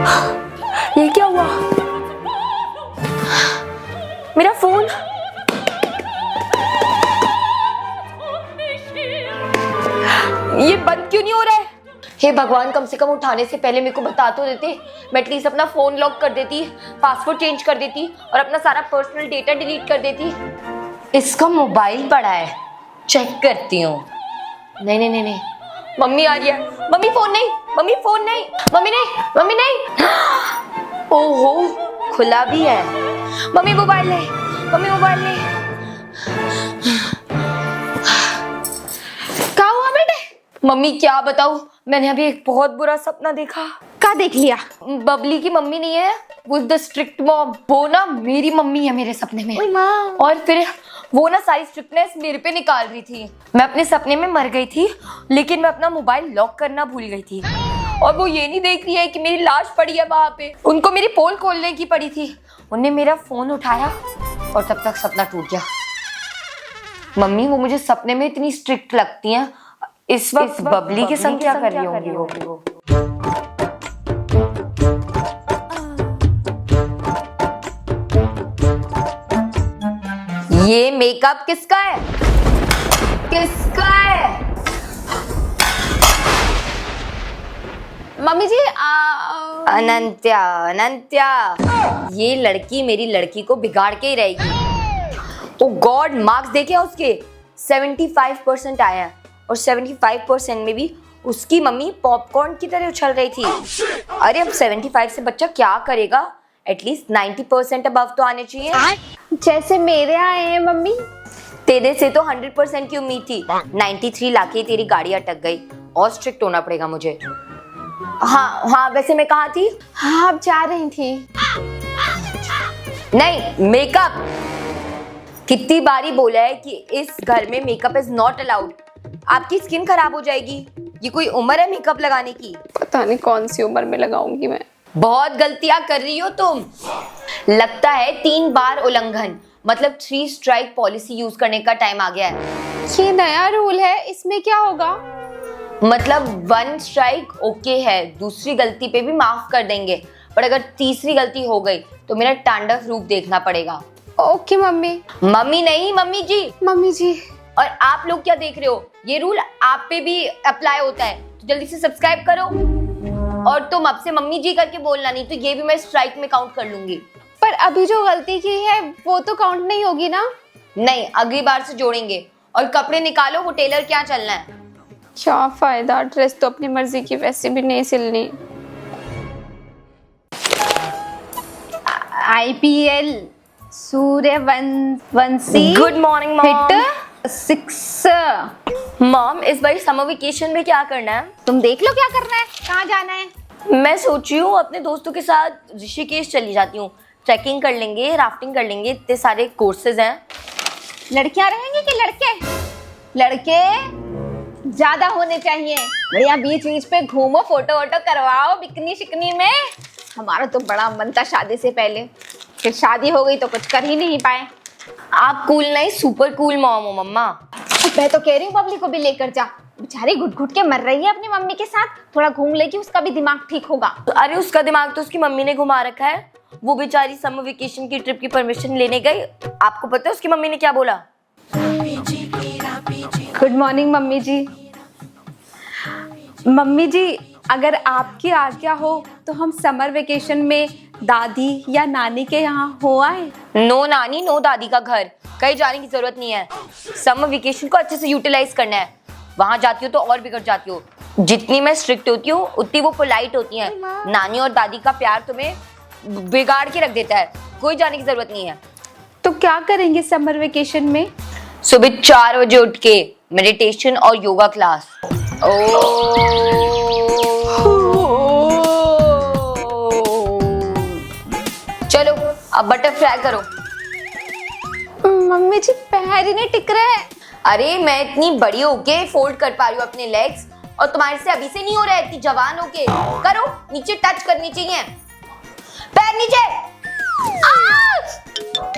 ये क्या हुआ? मेरा फोन। ये बंद क्यों नहीं हो रहा है? हे भगवान, कम से कम उठाने से पहले मेरे को बता तो देते। मैं एटलीस्ट अपना फोन लॉक कर देती, पासवर्ड चेंज कर देती और अपना सारा पर्सनल डेटा डिलीट कर देती। इसका मोबाइल पड़ा है, चेक करती हूँ। नहीं नहीं नहीं नहीं, मम्मी आ रही है। मम्मी फोन नहीं, मम्मी फोन नहीं, मम्मी नहीं, मम्मी नहीं। ओहो, खुला भी है। मम्मी मोबाइल नहीं, मम्मी मोबाइल नहीं। क्या हुआ बेटे? मम्मी क्या बताऊं, मैंने अभी एक बहुत बुरा सपना देखा। क्या देख लिया? बबली की मम्मी नहीं है, वो द स्ट्रिक्ट मॉम, वो ना मेरी मम्मी है मेरे सपने में। और फिर वो ना सारी स्ट्रिक्टनेस मेरे पे निकाल रही थी। मैं अपने सपने में मर गई थी, लेकिन मैं अपना मोबाइल लॉक करना भूल गई थी। और वो ये नहीं देख रही है कि मेरी लाश पड़ी है वहां पे। उनको मेरी पोल खोलने की पड़ी थी। उन्होंने मेरा फोन उठाया और तब तक सपना टूट गया। मम्मी वो मुझे सपने में इतनी स्ट्रिक्ट लगती हैं, इस वक्त बबली के संग क्या कर रही होंगी वो? ये मेकअप किसका है? किसका है? मम्मी जी अनंत्या, अनंत्या, ये लड़की मेरी लड़की को बिगाड़ के ही रहेगी। ओ गॉड, मार्क्स देखे उसके 75% आए हैं और 75% में भी उसकी मम्मी पॉपकॉर्न की तरह उछल रही थी। अरे अब 75 से बच्चा क्या करेगा? एटलीस्ट 90% अबव तो आने चाहिए। जैसे मेरे आए हैं मम्मी। तेरे से तो 100% की उम्मीद थी। 93 लाके तेरी गाड़ी अटक गई। और स्ट्रिक्ट होना पड़ेगा मुझे। हाँ हाँ, वैसे मैं कहाँ थी? हाँ, आप जा रही थी। नहीं, मेकअप। कितनी बारी बोला है कि इस घर में मेकअप इज नॉट अलाउड। आपकी स्किन खराब हो जाएगी। ये कोई उम्र है मेकअप लगाने की? पता नहीं कौन सी उम्र में लगाऊंगी मैं। बहुत गलतियां कर रही हो तुम। लगता है 3 बार उल्लंघन, मतलब 3 स्ट्राइक पॉलिसी यूज करने का टाइम आ गया है। ये नया रूल है, इसमें क्या होगा? मतलब 1 स्ट्राइक ओके है, दूसरी गलती पे भी माफ कर देंगे, पर अगर तीसरी गलती हो गई तो मेरा तांडव रूप देखना पड़ेगा। Okay mummy. मम्मी नहीं, मम्मी जी। मम्मी जी। और आप लोग क्या देख रहे हो? ये रूल आप पे भी अप्लाई होता है, तो जल्दी से सब्सक्राइब करो। और तुम अब से मम्मी जी करके बोलना, नहीं तो ये भी मैं स्ट्राइक में काउंट कर लूंगी। पर अभी जो गलती की है वो तो काउंट नहीं होगी ना? नहीं, अगली बार से जोड़ेंगे। और कपड़े निकालो, वो टेलर क्या चलना है? क्या फायदा, ड्रेस तो अपनी मर्जी की वैसे भी नहीं सिलनी। IPL Suryavanshi. Good morning mom. Hit 6। Mom, इस बार समर वेकेशन में क्या करना है? तुम देख लो क्या करना है, कहाँ जाना है। मैं सोच रही हूँ अपने दोस्तों के साथ ऋषिकेश चली जाती हूँ। ट्रैकिंग कर लेंगे, राफ्टिंग कर लेंगे, इतने सारे कोर्सेज हैं। लड़कियां रहेंगी कि लड़के? लड़के ज्यादा होने चाहिए। बढ़िया बीच बीच पे घूमो, फोटो वोटो करवाओ बिकनी शिकनी में। हमारा तो बड़ा मन था शादी से पहले, फिर शादी हो गई तो कुछ कर ही नहीं पाए। आप कूल नहीं, सुपर कूल मॉम हो मम्मा। मैं तो कह रही हूँ बबली को भी लेकर जा, बेचारी घुट घुट के मर रही है अपनी मम्मी के साथ। थोड़ा घूम लेगी, उसका भी दिमाग ठीक होगा। अरे उसका दिमाग तो उसकी मम्मी ने घुमा रखा है। वो बेचारी समर वेकेशन की ट्रिप की परमिशन लेने गई। आपको पता है उसकी मम्मी ने क्या बोला? गुड मॉर्निंग मम्मी जी। मम्मी जी, अगर आपकी आज्ञा हो तो हम समर वेकेशन में दादी या नानी के यहाँ हो आए। नो नानी नो दादी का घर, कहीं जाने की जरूरत नहीं है। समर वेकेशन को अच्छे से यूटिलाइज करना है। वहां जाती हो तो और बिगड़ जाती हो। जितनी मैं स्ट्रिक्ट होती हूँ उतनी वो पोलाइट होती हैं। नानी और दादी का प्यार तुम्हें बिगाड़ के रख देता है। कोई जाने की जरूरत नहीं है। तो क्या करेंगे समर वेकेशन में? सुबह 4 बजे उठ के मेडिटेशन और योगा क्लास। चलो अब बटरफ्लाई करो। मम्मी जी पैर ही नहीं टिक रहे हैं। अरे मैं इतनी बड़ी होके फोल्ड कर पा रही हूँ अपने लेग्स, और तुम्हारे से अभी से नहीं हो रहा है। इतनी जवान होके करो, नीचे टच करनी चाहिए, पैर नीचे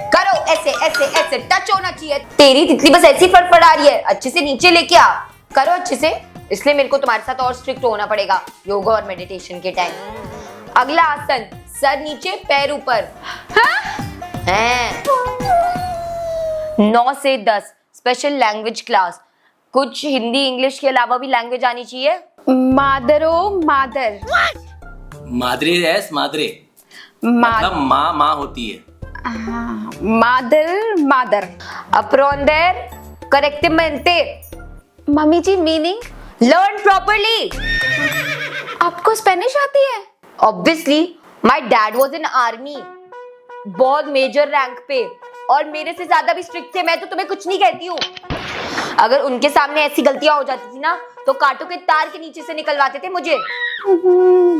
करो, ऐसे ऐसे ऐसे टच होना चाहिए। तेरी तितली बस ऐसी फड़फड़ा रही है, अच्छे से नीचे लेके आ, करो अच्छे से। इसलिए मेरे को तुम्हारे साथ और स्ट्रिक्ट होना पड़ेगा योगा और मेडिटेशन के टाइम। अगला आसन, सर नीचे पैर ऊपर। हैं? 9 से 10 स्पेशल लैंग्वेज क्लास। कुछ हिंदी इंग्लिश के अलावा भी लैंग्वेज आनी चाहिए। मादरो मादर। मादरे एस मादरे, मतलब माँ होती है। मादर मादर। अप्रोंडर करेक्टमेंटे। मम्मी जी मीनिंग? Learn properly. आपको स्पेनिश आती है? Obviously, my dad was in army, बहुत मेजर रैंक पे, और मेरे से ज्यादा भी स्ट्रिक्ट थे। मैं तो तुम्हें कुछ नहीं कहती हूँ। अगर उनके सामने ऐसी गलतियां हो जाती थी ना तो कांटों के तार के नीचे से निकलवाते थे मुझे।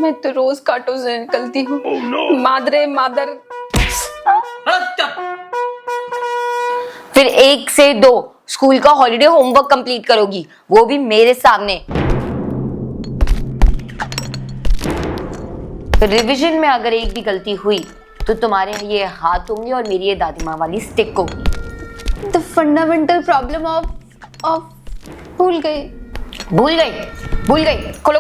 मैं तो रोज कांटों से निकलती हूँ। मादरे मादर। फिर 1 से 2 स्कूल का हॉलीडे होमवर्क कंप्लीट करोगी, वो भी मेरे सामने। रिवीजन में अगर एक भी गलती हुई तो तुम्हारे ये हाथ होंगे और मेरी ये दादी माँ वाली स्टिक होगी। द फंडामेंटल प्रॉब्लम ऑफ भूल गई। खोलो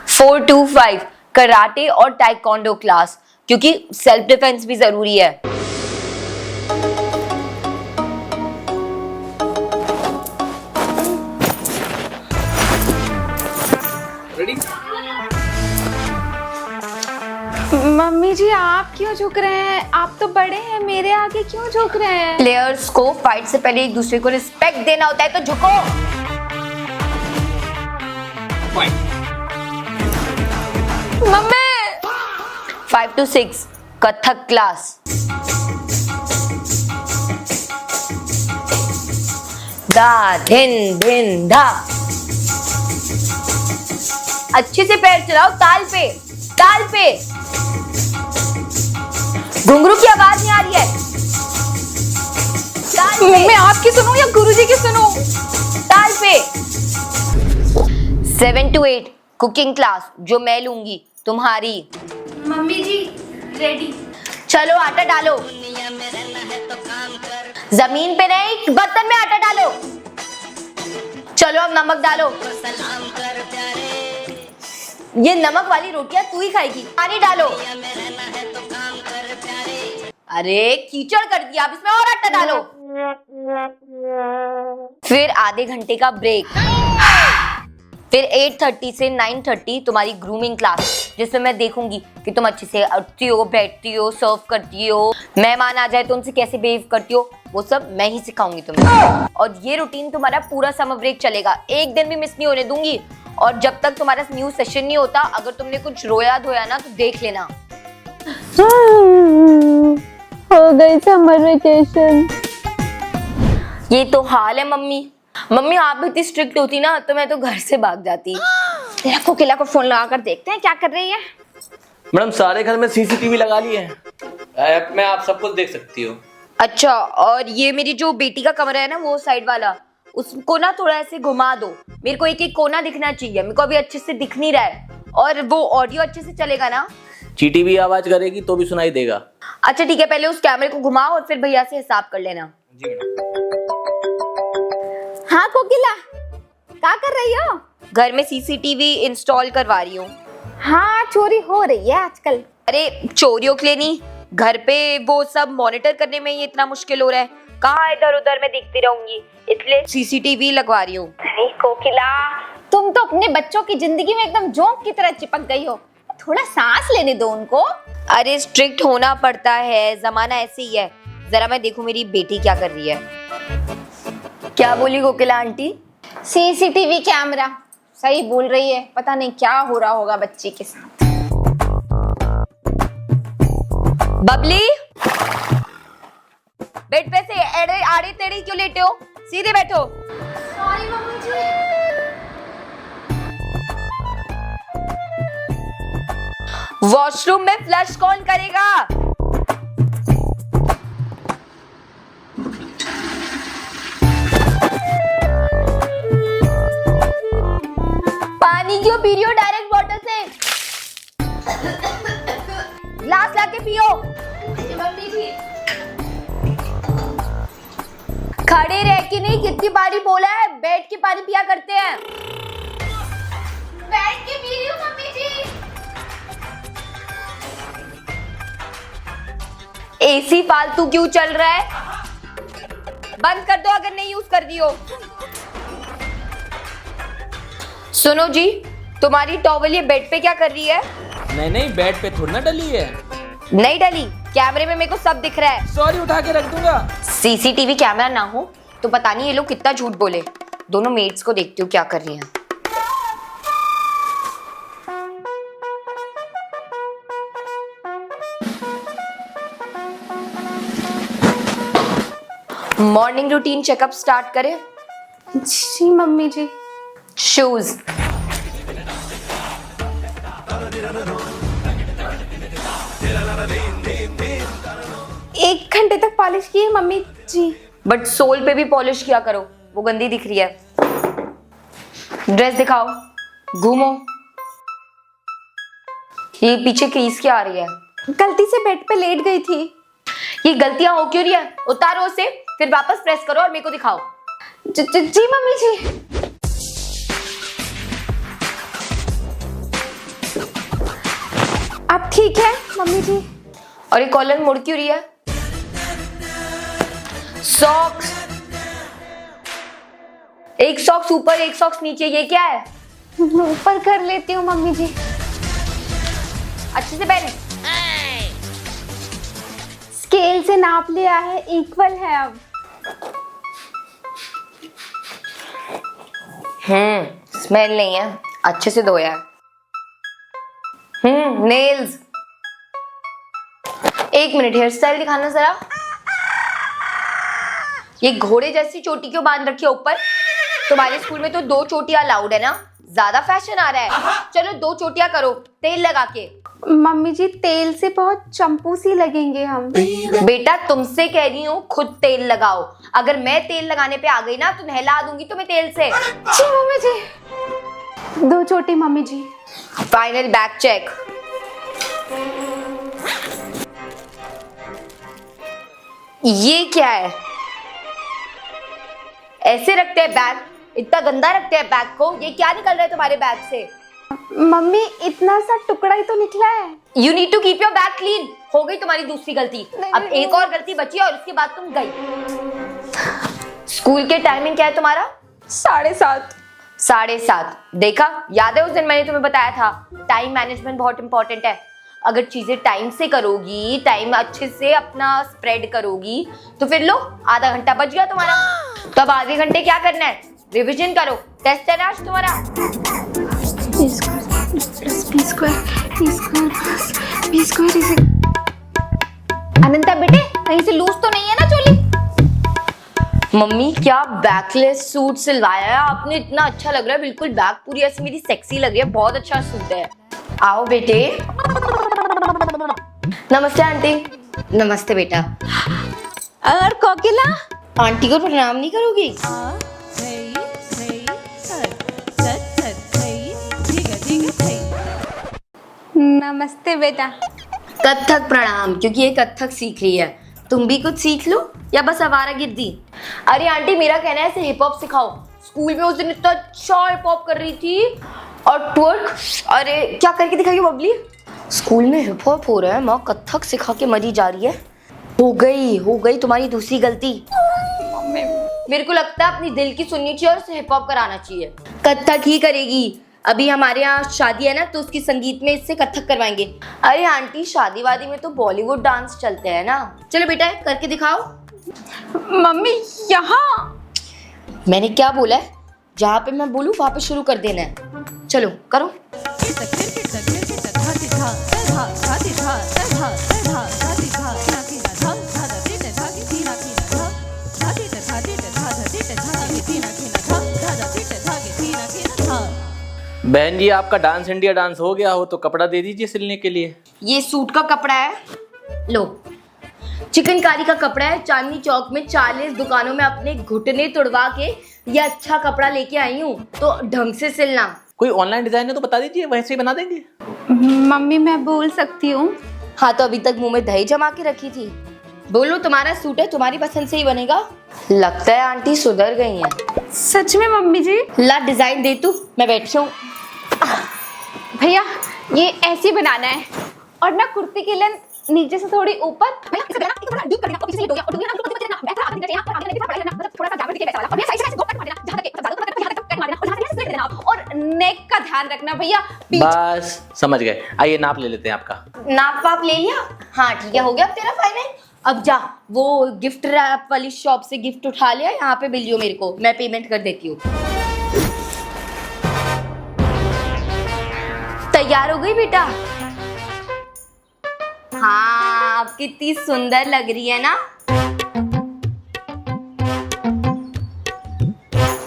4 to 5 कराटे और टाइकोंडो क्लास, क्योंकि सेल्फ डिफेंस भी जरूरी है। रेडी? मम्मी जी आप क्यों झुक रहे हैं? आप तो बड़े हैं, मेरे आगे क्यों झुक रहे हैं? प्लेयर्स को फाइट से पहले एक दूसरे को रिस्पेक्ट देना होता है, तो झुको। Mummy 5 to 6 Kathak class. दा धिन धिन धा। अच्छे से पैर चलाओ, ताल पे। घुंघरू की आवाज नहीं आ रही है। ताल पे। मैं आपकी सुनूं या गुरुजी की सुनूं? ताल पे। 7 to 8 कुकिंग क्लास, जो मैं लूंगी, तुम्हारी। मम्मी जी रेडी। चलो आटा डालो। जमीन पे नहीं, बर्तन में आटा डालो। चलो अब नमक डालो। ये नमक वाली रोटियां तू ही खाएगी। पानी डालो। अरे कीचड़ कर दिया, अब इसमें और आटा डालो। फिर आधे घंटे का ब्रेक। फिर 8:30 से 9:30 तुम्हारी ग्रूमिंग क्लास, जिसमें मैं देखूंगी कि तुम अच्छे से उठती हो, बैठती हो, सर्व करती हो, मेहमान आ जाए तो उनसे कैसे बिहेव करती हो, वो सब मैं ही सिखाऊंगी तुम्हें। और ये रूटीन तुम्हारा पूरा समर ब्रेक चलेगा, एक दिन भी मिस नहीं होने दूंगी। और जब तक तुम्हारा न्यू सेशन नहीं होता, अगर तुमने कुछ रोया धोया ना तो देख लेना। हो गई समर वेकेशन। ये तो हाल है मम्मी आप भी इतनी स्ट्रिक्ट होती ना तो मैं तो घर से भाग जाती। कोकिला को फोन लगा कर देखते हैं क्या कर रही है। मैडम सारे घर में सीसीटीवी लगा लिए हैं, ऐप में आप सब कुछ देख सकती हो। अच्छा, और ये मेरी जो बेटी का कमरा है ना, वो साइड वाला, उसको ना थोड़ा ऐसे घुमा दो। मेरे को एक कोना दिखना चाहिए, मेरे को अभी अच्छे से दिख नहीं रहा है। और वो ऑडियो अच्छे से चलेगा ना? चींटी भी आवाज करेगी तो भी सुनाई देगा। अच्छा ठीक है, पहले उस कैमरे को घुमाओ और फिर भैया से हिसाब कर लेना। जी मैडम। हाँ कोकिला, क्या कर रही हो? घर में सीसीटीवी इंस्टॉल करवा रही हूँ। हाँ चोरी हो रही है आजकल। अरे चोरियों के लिए नहीं, घर पे वो सब मॉनिटर करने में ही इतना मुश्किल हो रहा है। कहाँ इधर उधर में दिखती रहूंगी, इसलिए सीसीटीवी लगवा रही हूँ। अरे कोकिला, तुम तो अपने बच्चों की जिंदगी में एकदम जोंक की तरह चिपक गई हो। थोड़ा सांस लेने दो उनको। अरे स्ट्रिक्ट होना पड़ता है, जमाना ऐसे ही है। जरा मैं देखूं मेरी बेटी क्या कर रही है। क्या बोली कोकिला आंटी? सीसीटीवी कैमरा, सही बोल रही है। पता नहीं क्या हो रहा होगा बच्ची के साथ। बबली, बेड पे से आड़े टेढ़े क्यों लेटे हो? सीधे बैठो। सॉरी मम्मी जी। वॉशरूम में फ्लश कौन करेगा? पानी क्यों पी रही हो डायरेक्ट बॉटल से? ग्लास लाके पियो। मम्मी जी। खड़े रह के नहीं, कितनी बारी बोला है बैठ के पानी पिया करते हैं। बैठ के पी रही हूँ मम्मी जी। एसी फालतू क्यों चल रहा है? बंद कर दो अगर नहीं यूज कर दी हो। सुनो जी, तुम्हारी टॉवल ये बेड पे क्या कर रही है? नहीं नहीं, बेड पे थोड़ी ना डली है। नहीं डली, कैमरे में मेरे को सब दिख रहा है। सॉरी, उठा के रख दूंगा। सीसीटीवी कैमरा ना हो तो पता नहीं ये लोग कितना झूठ बोले। दोनों मेट्स को देखती हूँ क्या कर रही हैं। मॉर्निंग रूटीन चेकअप स्टार्ट करें। जी मम्मी जी। शूज, एक घंटे तक पॉलिश की है मम्मी जी। बट सोल पे भी पॉलिश किया करो, वो गंदी दिख रही है। ड्रेस दिखाओ, घूमो। ये पीछे क्रीज क्या आ रही है? गलती से बेड पे लेट गई थी। ये गलतियां हो क्यों रही है? उतारो उसे, फिर वापस प्रेस करो और मेरे को दिखाओ। जी मम्मी जी। अब ठीक है मम्मी जी। और ये कॉलर मुड़ क्यों रही है? सॉक्स, एक सॉक्स ऊपर एक सॉक्स नीचे, ये क्या है? ऊपर कर लेती हूँ मम्मी जी। अच्छे से पहने। स्केल से नाप लिया है, इक्वल है अब। स्मेल नहीं है, अच्छे से धोया है। नेल्स, एक मिनट, हेयर स्टाइल दिखाना जरा। ये घोड़े जैसी चोटी क्यों बांध रखी है ऊपर? तुम्हारे स्कूल में तो 2 चोटियां अलाउड है ना? ज्यादा फैशन आ रहा है। चलो 2 चोटियां करो तेल लगा के। मम्मी जी तेल से बहुत चंपू सी लगेंगे हम। बेटा तुमसे कह रही हूँ खुद तेल लगाओ। अगर मैं तेल लगाने पे आ गई ना तो नहला दूंगी तुम्हें तेल से। जी मम्मी जी। 2 चोटी mummy ji. Final back check. ये क्या है? ऐसे रखते हैं बैग? इतना गंदा रखते हैं बैग को? ये क्या निकल रहा है तुम्हारे बैग से? मम्मी इतना सा टुकड़ा ही तो निकला है। You need to keep your bag clean. हो गई तुम्हारी दूसरी गलती। अब एक और गलती बची और उसके बाद तुम गई। स्कूल के टाइमिंग क्या है तुम्हारा? 7:30। 7:30। देखा, याद है उस दिन मैंने तुम्हें बताया था टाइम मैनेजमेंट बहुत इंपॉर्टेंट है। अगर चीजें टाइम से करोगी, टाइम अच्छे से अपना स्प्रेड करोगी तो फिर लो आधा घंटा बच गया तुम्हारा। तो अब आधे घंटे क्या करना है? रिवीजन करो, टेस्ट है ना आज तुम्हारा। अनंता बेटे कहीं से लूज तो नहीं है ना चोली? मम्मी क्या बैकलेस सूट सिलवाया है आपने, इतना अच्छा लग रहा है। बिल्कुल बैक पूरी ऐसी मेरी सेक्सी लग रही है, बहुत अच्छा सूट है। आओ बेटे। नमस्ते आंटी। नमस्ते बेटा। और कोकिला आंटी को प्रणाम नहीं करोगी? नमस्ते बेटा। कथक प्रणाम, क्योंकि ये कथक सीख रही है। तुम भी कुछ सीख लो या बस आवारागर्दी? अरे आंटी मेरा कहना है इसे हिप हॉप सिखाओ। स्कूल में उस दिन इतना अच्छा हिप हॉप कर रही थी और ट्वर्क। अरे क्या करके दिखाई बबली? स्कूल में हिप हॉप हो रहा है, माँ कथक सिखा के मरी जा रही है। हो गई तुम्हारी दूसरी गलती। मेरे को लगता है अपनी दिल की सुननी चाहिए और उसे हिप हॉप कराना चाहिए। कथक ही करेगी। अभी हमारे यहाँ शादी है ना तो उसकी संगीत में इससे कथक करवाएंगे। अरे आंटी शादी वादी में तो बॉलीवुड डांस चलते हैं ना। चलो बेटा करके दिखाओ। मम्मी यहाँ मैंने क्या बोला है? जहाँ पे मैं बोलूँ वहाँ पे शुरू कर देना है। चलो करो। बहन जी आपका डांस इंडिया डांस हो गया हो तो कपड़ा दे दीजिए सिलने के लिए। ये सूट का कपड़ा है, लो। चिकनकारी का कपड़ा है। चांदनी चौक में 40 दुकानों में अपने घुटने तुड़वा के ये अच्छा कपड़ा लेके आई हूँ, तो ढंग से सिलना। कोई ऑनलाइन डिजाइन है तो बता दीजिए, वैसे ही बना देंगे। मम्मी मैं बोल सकती हूँ? हाँ तो अभी तक मुंह में दही जमा के रखी थी। बोलो तुम्हारा सूट है, तुम्हारी पसंद से ही बनेगा। लगता है आंटी सुधर गई हैं। सच में मम्मी जी? ला डिजाइन दे तू, मैं बैठी हूँ। भैया ये ऐसे बनाना है और ना कुर्ती की लेंथ नीचे से थोड़ी ऊपर। भैया इसे ना थोड़ा डीप कर देना और पीछे से डोरिया और डोरिया ना बिल्कुल ना बैठा आगे यहाँ पर आगे लेके पढ़ाई करना, मतलब थोड़ा सा जाकर दिखे वैसा वाला। और भैया साइड से कट मार देना जहां तक ज्यादा कट यहां तक कट मार देना और जहां से स्ट्रेट देना और नेक का ध्यान रखना भैया। बस समझ गए। आइए नाप ले लेते हैं आपका। नाप वाप ले लिया? हाँ ठीक है, हो गया अब तेरा फाइनल। अब जा वो गिफ्ट रैप वाली शॉप से गिफ्ट उठा लिया, यहाँ पे बिल दियो मेरे को, मैं पेमेंट कर देती हूँ। तैयार हो गई बेटा? हाँ अब कितनी सुंदर लग रही है ना।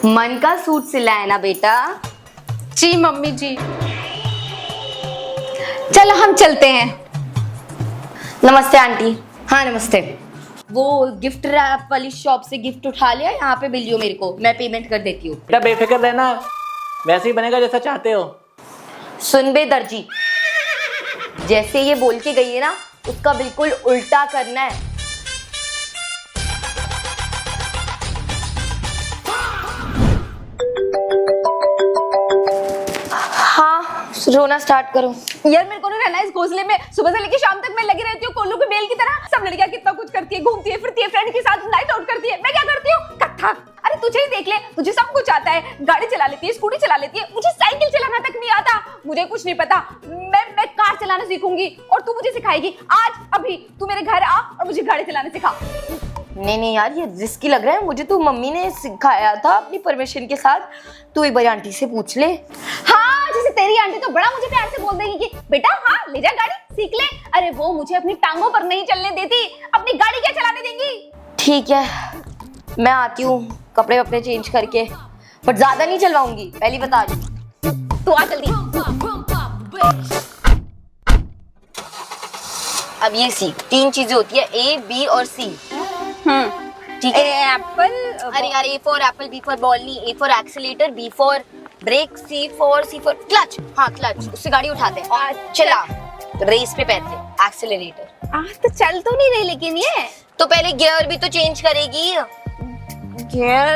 मन का सूट सिला है ना बेटा? जी मम्मी जी। चलो हम चलते हैं। नमस्ते आंटी। हाँ नमस्ते। वो गिफ्ट रैप वाली शॉप से गिफ्ट उठा लिया, यहाँ पे बिल दियो मेरे को, मैं पेमेंट कर देती हूँ। बेटा बेफिक्र रहना, वैसे ही बनेगा जैसा चाहते हो। सुन बे दर्जी, जैसे ये बोल के गई है ना उसका बिल्कुल उल्टा करना है। हाँ रोना स्टार्ट करो। यार मेरे को रहना है इस घोंसले में, सुबह से लेकर शाम तक मैं लगी रहती हूँ कोल्लू की बेल की तरह। सब लड़कियां कितना कुछ करती है, घूमती है फिरती है, फ्रेंड के साथ नाइट आउट करती है, मैं क्या करती हूँ? कत्था। अरे तुझे ही देख ले, तुझे सब कुछ आता है, गाड़ी चला लेती है, स्कूटी चला लेती है, मुझे साइकिल चलाना तक नहीं आता। मुझे कुछ नहीं पता, मैं कार चलाना सीखूंगी और तू मुझे सिखाएगी। आज अभी तू मेरे घर आ और मुझे गाड़ी चलाना सिखा। नहीं यार ये रिस्की लग रहा है मुझे, तो मम्मी ने सिखाया था अपनी परमिशन के साथ, तू एक बार आंटी से पूछ ले। हाँ जैसे तेरी आंटी तो बड़ा मुझे प्यार से बोल देगी कि बेटा हाँ ले जा गाड़ी सीख ले। अरे वो मुझे अपनी टांगों पर नहीं चलने देती, अपनी गाड़ी क्या चलाने देंगी? ठीक है मैं आती हूँ कपड़े वपड़े चेंज करके, बट ज्यादा नहीं चलवाऊंगी, पहली बता रही। तू आ जल्दी। अब ये सी 3 चीजें होती है, ए बी और सी। ठीक है। एप्पल। अरे यार A for apple, B for ball नहीं, A for accelerator, B for brake, C for clutch. हाँ क्लच, उससे गाड़ी उठाते हैं और चला रेस पे पैदल एक्सीलरेटर। तो चल तो नहीं रही लेकिन ये तो पहले गियर भी तो चेंज करेगी। गियर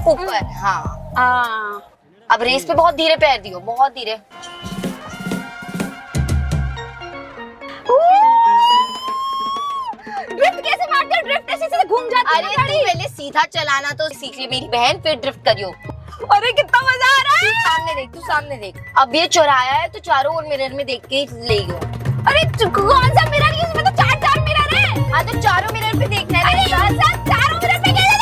ऊपर। हाँ अब रेस पे बहुत धीरे पैर दियो, बहुत धीरे। ड्रिफ्ट कैसे मारते हो? ड्रिफ्ट ऐसे सीधे घूम जाती है अरे तू पहले सीधा चलाना तो सीख ले मेरी बहन, फिर ड्रिफ्ट करियो। अरे कितना मजा आ रहा है। सामने देख, तू सामने देख। अब ये चौराया है तो चारों ओर मिरर में देख के ले गयो। अरे कौन सा मिरर? इसमें तो चार मिरर है। हाँ तो चारों मिरर पे देखना है। अरे चारों मिरर पे क्या है?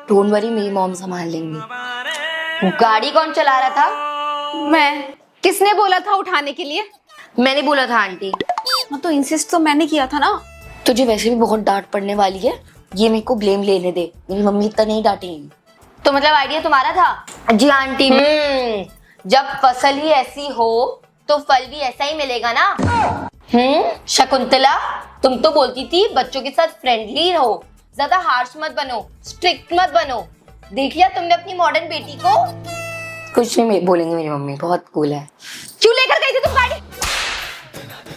डोंट वरी मेरी मॉम संभाल लेंगी। गाड़ी कौन चला रहा था? मैं। किसने बोला था उठाने के लिए? मैंने बोला था आंटी। हाँ तो इंसिस्ट तो मैंने किया था ना। तुझे वैसे भी बहुत डांट पड़ने वाली है, ये मेरे को ब्लेम लेने दे, मेरी मम्मी इतना नहीं डांटेगी। तो मतलब आइडिया तुम्हारा था? जी आंटी। जब फसल ही ऐसी हो तो फल भी ऐसा ही मिलेगा ना। शकुंतला तुम तो बोलती थी बच्चों के साथ फ्रेंडली रहो, ज्यादा हार्श मत बनो, स्ट्रिक्ट मत बनो। देख लिया तुमने अपनी मॉडर्न बेटी को? कुछ नहीं बोलेंगे मेरी मम्मी, बहुत कूल है। क्यों लेकर गई थी तुम गाड़ी?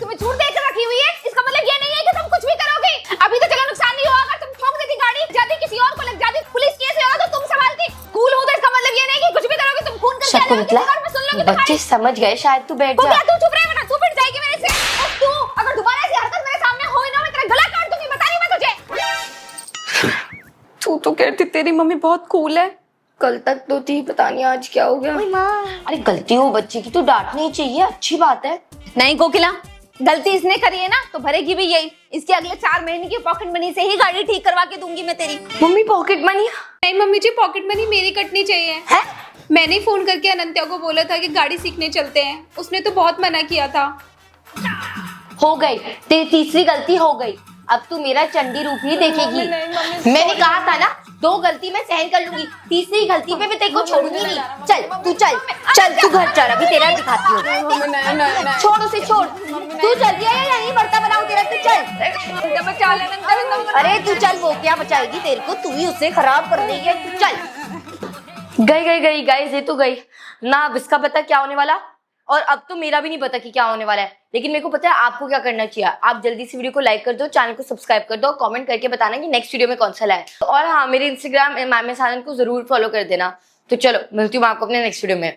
तुम्हें छूट देकर रखी हुई है, इसका मतलब ये नहीं है कि तुम कुछ भी करोगे। अभी तो चलो नुकसान नहीं हुआ, अगर तुम ठोक देती गाड़ी, जाती किसी और को लग जाती, पुलिस केस होगा तो तुम संभालती। कूल हो तो इसका मतलब ये नहीं कि कुछ भी करोगे तुम खून करके आ जाओगे, किसी और में सुन लोगे तो बच्चे समझ गए शायद, तू बैठ जा। तू चुप रह बेटा, तू पिट जाएगी मेरे से। और तू अगर दोबारा ऐसी हरकत मेरे सामने हुई ना, मैं तेरा गला काट दूंगी, बता रही मैं तुझे। तू तो कहती तेरी मम्मी बहुत कूल है, कल तक तो थी, पता नहीं आज क्या हो गया। अरे गलती हो बच्चे की तो डांटनी चाहिए, अच्छी बात है। नहीं कोकिला, गलती इसने करी है ना तो भरेगी भी यही। इसके अगले 4 महीने की पॉकेट मनी से ही गाड़ी ठीक करवा के दूंगी मैं तेरी। Mummy pocket money? नहीं मम्मी जी, पॉकेट मनी मेरी कटनी चाहिए। है? मैंने फोन करके अनंत्या को बोला था कि गाड़ी सीखने चलते हैं, उसने तो बहुत मना किया था। हो गई तेरी तीसरी गलती हो गई, अब तू मेरा चंडी रूप ही देखेगी। मैंने कहा था ना 2 गलती मैं सहन कर लूंगी, तीसरी गलती पे मैं तेरे को छोड़ूंगी नहीं। चल तू चल तू घर चल, अभी तेरा दिखाती हूँ। छोड़ उसे, छोड़। तू चल दिया या यहीं बढ़ता बनाऊं तेरा? तू चल। अरे तू चल, वो क्या बचाएगी तेरे को, तू ही उससे खराब कर देगी। तू चल। गई गाइस, ये तो गई ना। अब इसका पता क्या होने वाला, और अब तो मेरा भी नहीं पता कि क्या होने वाला है, लेकिन मेरे को पता है आपको क्या करना चाहिए। आप जल्दी से वीडियो को लाइक कर दो, चैनल को सब्सक्राइब कर दो, कमेंट करके बताना कि नेक्स्ट वीडियो में कौन सा लाए। और हाँ, मेरे इंस्टाग्राम मैम सानन को जरूर फॉलो कर देना। तो चलो मिलती हूँ आपको अपने नेक्स्ट वीडियो में।